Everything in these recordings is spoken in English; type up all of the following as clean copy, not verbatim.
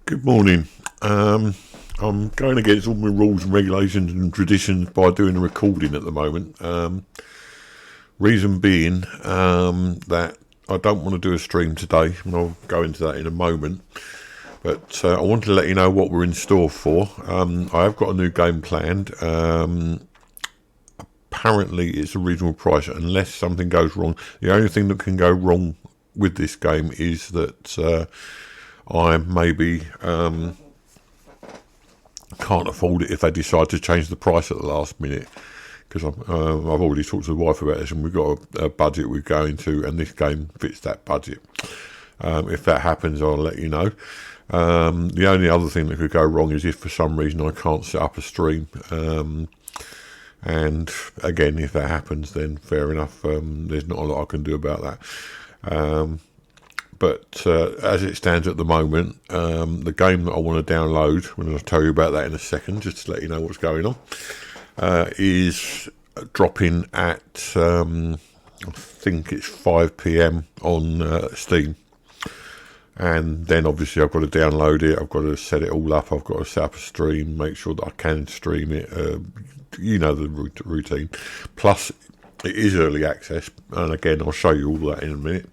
Good morning. I'm going against all my rules and regulations and traditions by doing a recording at the moment. Reason being that I don't want to do a stream today, and I'll go into that in a moment. But I wanted to let you know what we're in store for. I have got a new game planned. Apparently, it's a reasonable price unless something goes wrong. The only thing that can go wrong with this game is that I maybe can't afford it if they decide to change the price at the last minute. Because I've already talked to the wife about this, and we've got a budget we're going to, and this game fits that budget. If that happens, I'll let you know. The only other thing that could go wrong is if for some reason I can't set up a stream. And again, if that happens, then fair enough. There's not a lot I can do about that. But as it stands at the moment, the game that I want to download, and I'll tell you about that in a second, just to let you know what's going on, is dropping at, I think it's 5 p.m. on Steam. And then obviously I've got to download it, I've got to set it all up, I've got to set up a stream, make sure that I can stream it, you know the routine. Plus, it is early access, and again, I'll show you all that in a minute.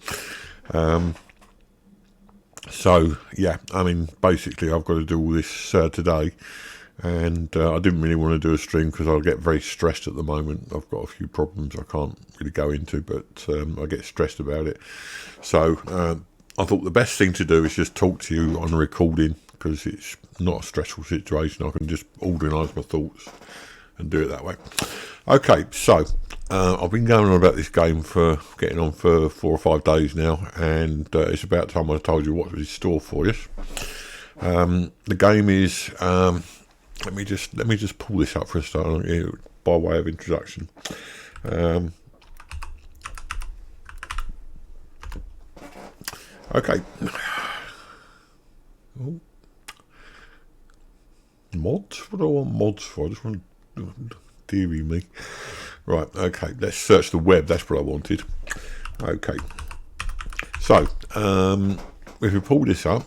So, yeah, I mean, basically I've got to do all this today, and I didn't really want to do a stream because I'll get very stressed at the moment. I've got a few problems I can't really go into, but I get stressed about it. So, I thought the best thing to do is just talk to you on a recording, because it's not a stressful situation. I can just organise my thoughts and do it that way. Okay, so I've been going on about this game for getting on for 4 or 5 days now, and it's about time I told you what was in store for you. The game is let me just pull this up for a start by way of introduction. Okay. Oh. Mods? What do I want mods for? I just want dearie me. Right, okay, let's search the web. That's what I wanted. Okay. So, if we pull this up,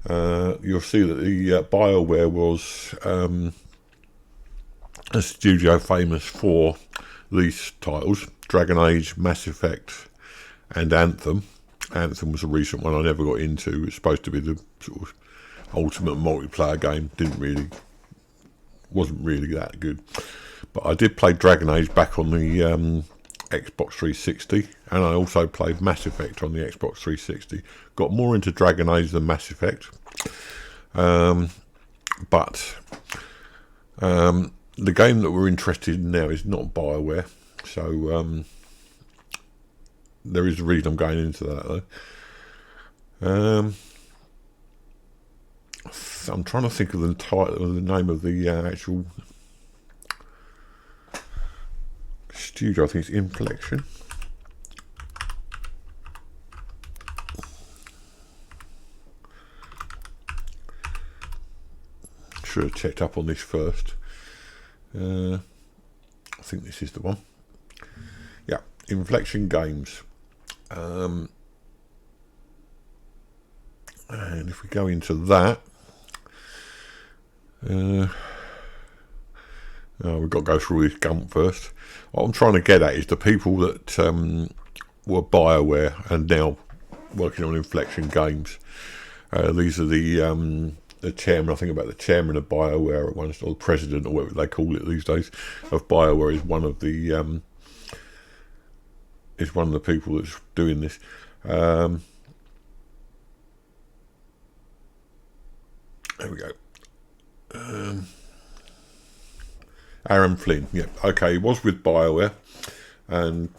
you'll see that the BioWare was a studio famous for these titles: Dragon Age, Mass Effect, and Anthem. Anthem was a recent one I never got into. It's supposed to be the sort of ultimate multiplayer game. Wasn't really that good. But I did play Dragon Age back on the Xbox 360, and I also played Mass Effect on the Xbox 360. Got more into Dragon Age than Mass Effect. But the game that we're interested in now is not BioWare. So there is a reason I'm going into that, though. I'm trying to think of the title, the name of the actual studio. I think it's Inflection. Should have checked up on this first. I think this is the one. Yeah, Inflection Games. And if we go into that, we've got to go through this gump first. What I'm trying to get at is the people that were BioWare and now working on Inflection Games. These are the chairman. I think about the chairman of BioWare at once, or the president, or whatever they call it these days, of BioWare is one of the people that's doing this. There we go. Aaron Flynn. Yeah, okay. He was with BioWare, and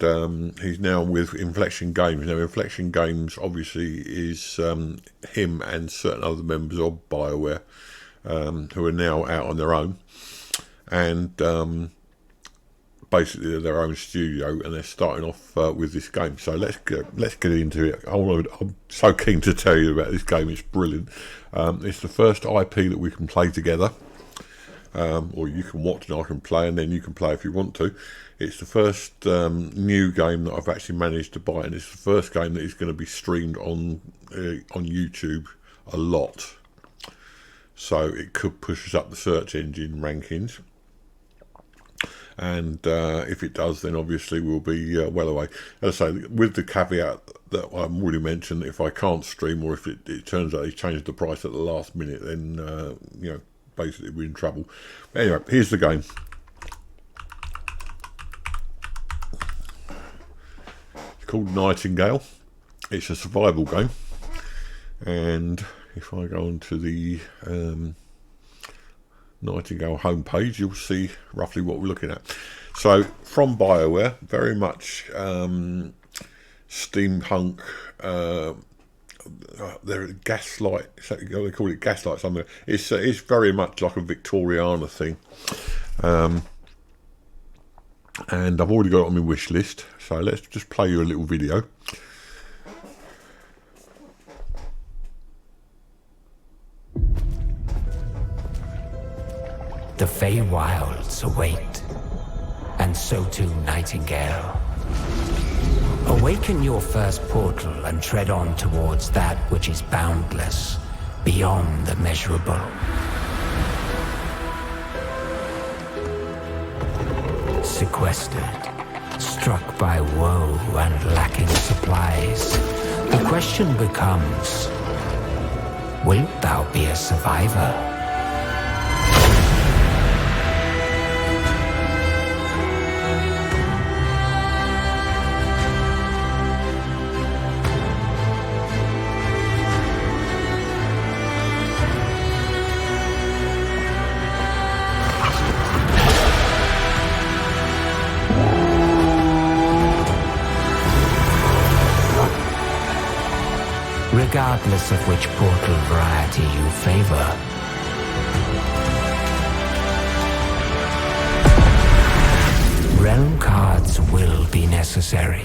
he's now with Inflection Games. Now, Inflection Games obviously is him and certain other members of BioWare who are now out on their own, and basically they're their own studio, and they're starting off with this game. So let's get into it. I'm so keen to tell you about this game. It's brilliant. It's the first IP that we can play together. Or you can watch and I can play, and then you can play if you want to. It's the first new game that I've actually managed to buy, and it's the first game that is going to be streamed on YouTube a lot, so it could push us up the search engine rankings. And if it does, then obviously we'll be well away. As I say, with the caveat that I've already mentioned, if I can't stream, or if it turns out they changed the price at the last minute, then you know, basically we're in trouble. But anyway, here's the game. It's called Nightingale. It's a survival game, and if I go onto the Nightingale homepage, you'll see roughly what we're looking at. So from BioWare, very much steampunk. They're gaslight. They call it gaslight somewhere. It's very much like a Victoriana thing. And I've already got it on my wish list. So let's just play you a little video. The Feywilds await, and so too Nightingale. Awaken your first portal and tread on towards that which is boundless, beyond the measurable. Sequestered, struck by woe and lacking supplies, the question becomes, wilt thou be a survivor? Regardless of which portal variety you favor. Realm cards will be necessary.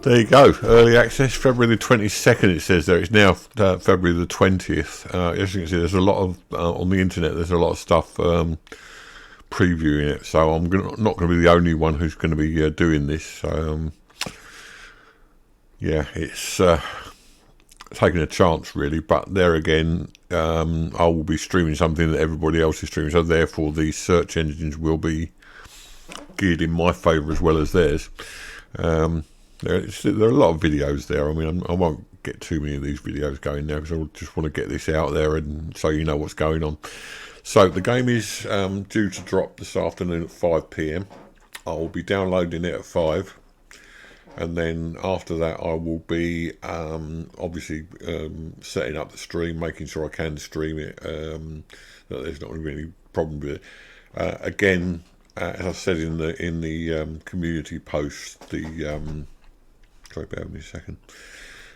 There you go, early access, February the 22nd it says there. It's now February the 20th. As you can see, there's a lot of, on the internet, there's a lot of stuff previewing it. So I'm not going to be the only one who's going to be doing this. So, yeah, it's taking a chance really. But there again, I will be streaming something that everybody else is streaming. So therefore, these search engines will be geared in my favour as well as theirs. There are a lot of videos there. I mean, I won't get too many of these videos going now because I just want to get this out there and so you know what's going on. So the game is due to drop this afternoon at 5 PM. I will be downloading it at 5, and then after that I will be obviously setting up the stream, making sure I can stream it, that there's not going to be any problem with it. Again, as I said in the community post, sorry, bear with me a second.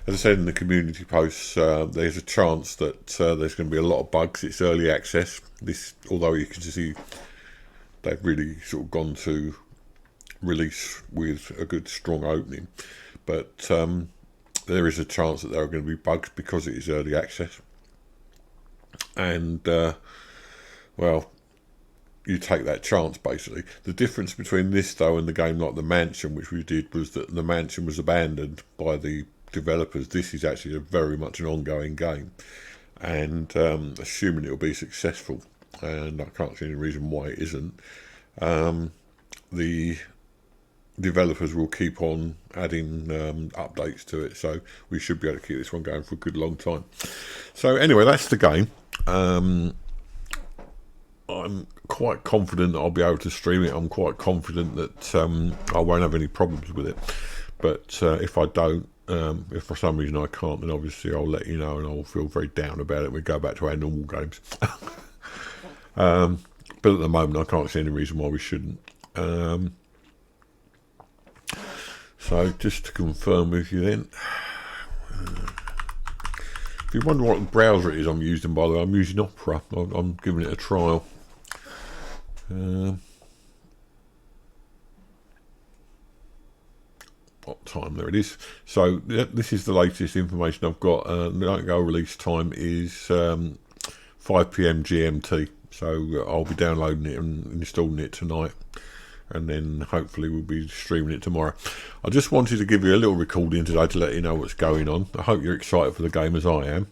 As I said in the community posts, there's a chance that there's going to be a lot of bugs. It's early access. This, although you can see they've really sort of gone to release with a good strong opening, but there is a chance that there are going to be bugs because it is early access. And well, you take that chance basically. The difference between this though and the game like The Mansion, which we did, was that The Mansion was abandoned by the developers. This is actually very much an ongoing game, and assuming it will be successful, and I can't see any reason why it isn't, the developers will keep on adding updates to it, so we should be able to keep this one going for a good long time. So anyway, that's the game. I'm quite confident that I'll be able to stream it. I'm quite confident that I won't have any problems with it. But if I don't, If for some reason I can't, then obviously I'll let you know, and I'll feel very down about it. We go back to our normal games. But at the moment, I can't see any reason why we shouldn't. So just to confirm with you then, if you wonder what browser it is I'm using, by the way, I'm using Opera. I'm giving it a trial. What time? There it is. So this is the latest information I've got. The Night and Gale release time is 5 PM GMT. So I'll be downloading it and installing it tonight, and then hopefully we'll be streaming it tomorrow. I just wanted to give you a little recording today to let you know what's going on. I hope you're excited for the game as I am.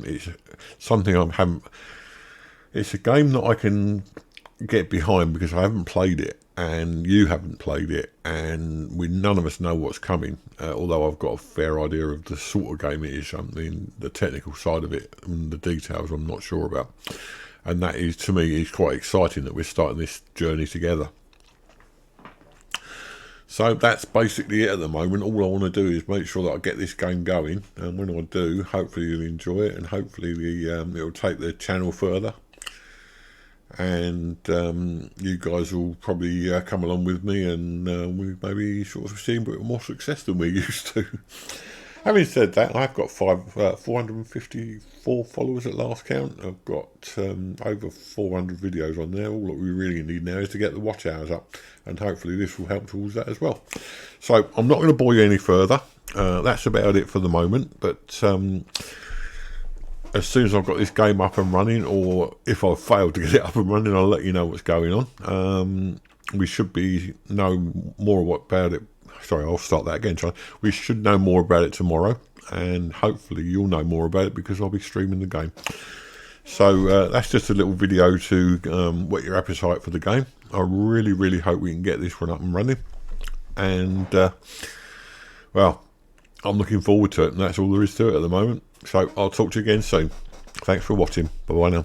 It's something it's a game that I can get behind because I haven't played it, and you haven't played it, and none of us know what's coming, although I've got a fair idea of the sort of game it is. Something, the technical side of it and the details I'm not sure about, and that is, to me, is quite exciting that we're starting this journey together. So that's basically it at the moment. All I want to do is make sure that I get this game going, and when I do, hopefully you'll enjoy it, and hopefully it'll take the channel further, and you guys will probably come along with me, and we maybe sort of see a bit more success than we're used to. Having said that, I've got 454 followers at last count. I've got over 400 videos on there. All that we really need now is to get the watch hours up, and hopefully this will help towards that as well. So I'm not going to bore you any further. That's about it for the moment, but as soon as I've got this game up and running, or if I've failed to get it up and running, I'll let you know what's going on. We should know more about it. Sorry, I'll start that again, Charlie. We should know more about it tomorrow, and hopefully you'll know more about it because I'll be streaming the game. So that's just a little video to whet your appetite for the game. I really, really hope we can get this one up and running. And, well, I'm looking forward to it, and that's all there is to it at the moment. So I'll talk to you again soon. Thanks for watching. Bye-bye now.